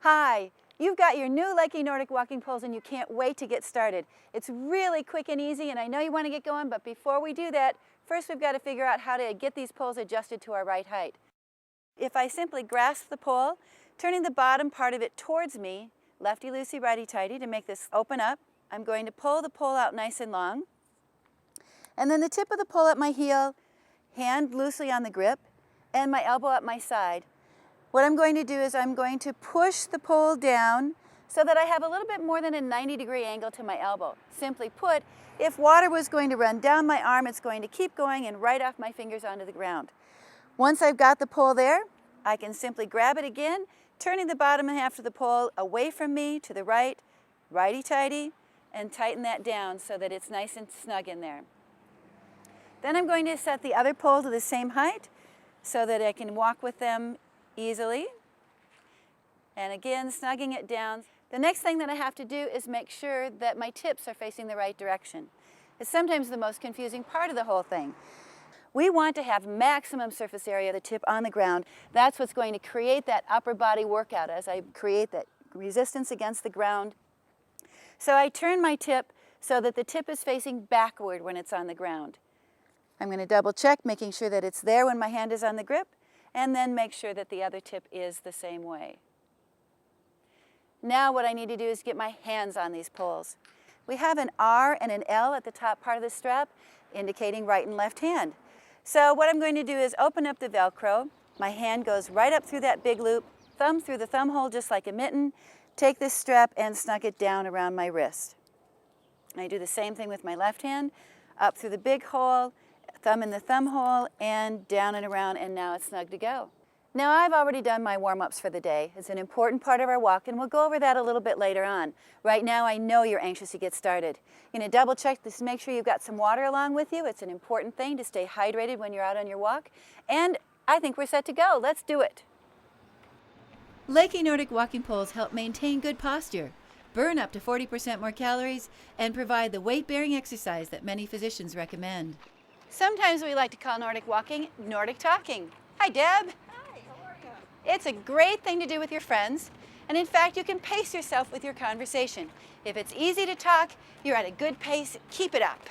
Hi, you've got your new Lakey Nordic walking poles and you can't wait to get started. It's really quick and easy and I know you want to get going, but before we do that, first we've got to figure out how to get these poles adjusted to our right height. If I simply grasp the pole, turning the bottom part of it towards me, lefty-loosey, righty-tighty, to make this open up, I'm going to pull the pole out nice and long. And then the tip of the pole at my heel, hand loosely on the grip, and my elbow at my side. What I'm going to do is I'm going to push the pole down so that I have a little bit more than a 90-degree angle to my elbow. Simply put, if water was going to run down my arm, it's going to keep going and right off my fingers onto the ground. Once I've got the pole there, I can simply grab it again, turning the bottom half of the pole away from me to the right, righty-tighty, and tighten that down so that it's nice and snug in there. Then I'm going to set the other pole to the same height so that I can walk with them easily. And again, snugging it down. The next thing that I have to do is make sure that my tips are facing the right direction. It's sometimes the most confusing part of the whole thing. We want to have maximum surface area of the tip on the ground. That's what's going to create that upper body workout as I create that resistance against the ground. So I turn my tip so that the tip is facing backward when it's on the ground. I'm going to double check, making sure that it's there when my hand is on the grip, and then make sure that the other tip is the same way. Now what I need to do is get my hands on these poles. We have an R and an L at the top part of the strap, indicating right and left hand. So what I'm going to do is open up the Velcro. My hand goes right up through that big loop, thumb through the thumb hole just like a mitten, take this strap and snug it down around my wrist. I do the same thing with my left hand, up through the big hole, thumb in the thumb hole, and down and around, and now it's snug to go. Now I've already done my warm-ups for the day. It's an important part of our walk, and we'll go over that a little bit later on. Right now I know you're anxious to get started. You're going to double check this to make sure you've got some water along with you. It's an important thing to stay hydrated when you're out on your walk. And I think we're set to go. Let's do it. Lakey Nordic walking poles help maintain good posture, burn up to 40% more calories, and provide the weight-bearing exercise that many physicians recommend. Sometimes we like to call Nordic walking Nordic talking. Hi, Deb. Hi, how are you? It's a great thing to do with your friends, and in fact, you can pace yourself with your conversation. If it's easy to talk, you're at a good pace, keep it up.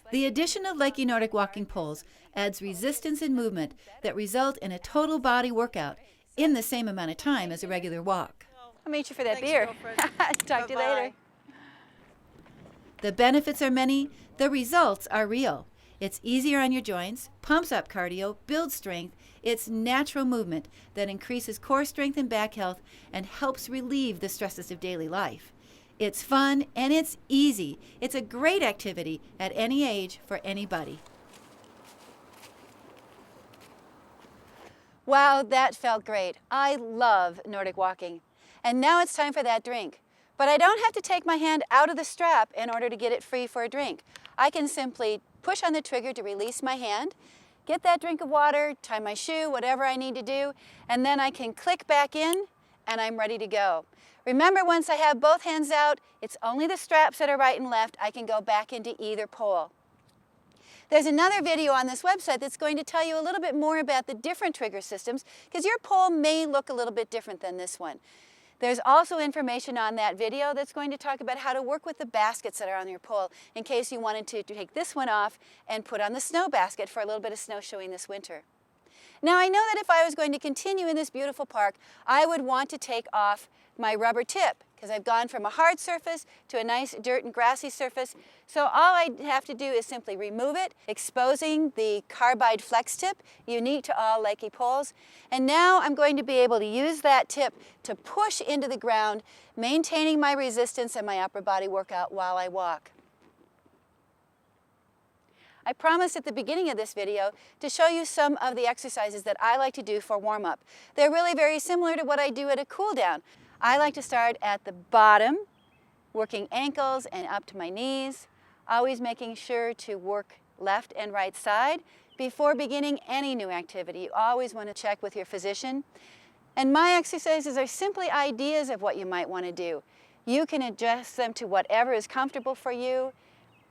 The addition of Lakey Nordic walking poles adds resistance and movement that result in a total body workout in the same amount of time as a regular walk. I'll meet you for that beer. Talk to you later. The benefits are many, the results are real. It's easier on your joints, pumps up cardio, builds strength. It's natural movement that increases core strength and back health and helps relieve the stresses of daily life. It's fun and it's easy. It's a great activity at any age for anybody. Wow, that felt great. I love Nordic walking. And now it's time for that drink. But I don't have to take my hand out of the strap in order to get it free for a drink. I can simply push on the trigger to release my hand, get that drink of water, tie my shoe, whatever I need to do, and then I can click back in and I'm ready to go. Remember, once I have both hands out, it's only the straps that are right and left. I can go back into either pole. There's another video on this website that's going to tell you a little bit more about the different trigger systems, because your pole may look a little bit different than this one. There's also information on that video that's going to talk about how to work with the baskets that are on your pole in case you wanted to take this one off and put on the snow basket for a little bit of snowshoeing this winter. Now I know that if I was going to continue in this beautiful park, I would want to take off my rubber tip because I've gone from a hard surface to a nice dirt and grassy surface. So all I have to do is simply remove it, exposing the carbide flex tip, unique to all Lakey poles. And now I'm going to be able to use that tip to push into the ground, maintaining my resistance and my upper body workout while I walk. I promised at the beginning of this video to show you some of the exercises that I like to do for warm-up. They're really very similar to what I do at a cool down. I like to start at the bottom, working ankles and up to my knees, always making sure to work left and right side. Before beginning any new activity, you always want to check with your physician. And my exercises are simply ideas of what you might want to do. You can adjust them to whatever is comfortable for you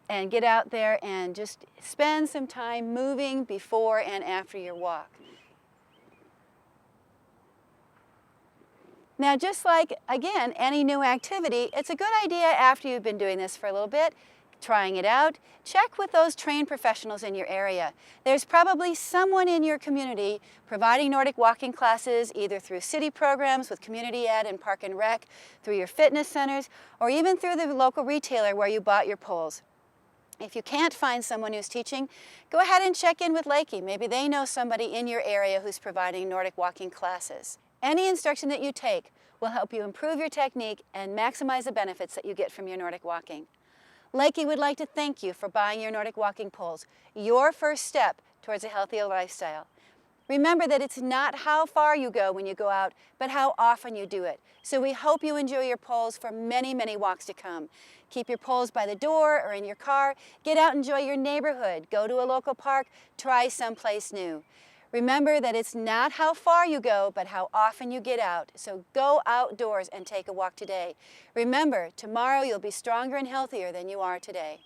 and get out there and just spend some time moving before and after your walk. Now, just like, again, any new activity, it's a good idea after you've been doing this for a little bit, trying it out, check with those trained professionals in your area. There's probably someone in your community providing Nordic walking classes, either through city programs with community ed and park and rec, through your fitness centers, or even through the local retailer where you bought your poles. If you can't find someone who's teaching, go ahead and check in with Lakey. Maybe they know somebody in your area who's providing Nordic walking classes. Any instruction that you take will help you improve your technique and maximize the benefits that you get from your Nordic walking. Lakey would like to thank you for buying your Nordic walking poles, your first step towards a healthier lifestyle. Remember that it's not how far you go when you go out, but how often you do it. So we hope you enjoy your poles for many, many walks to come. Keep your poles by the door or in your car. Get out and enjoy your neighborhood. Go to a local park. Try someplace new. Remember that it's not how far you go, but how often you get out. So go outdoors and take a walk today. Remember, tomorrow you'll be stronger and healthier than you are today.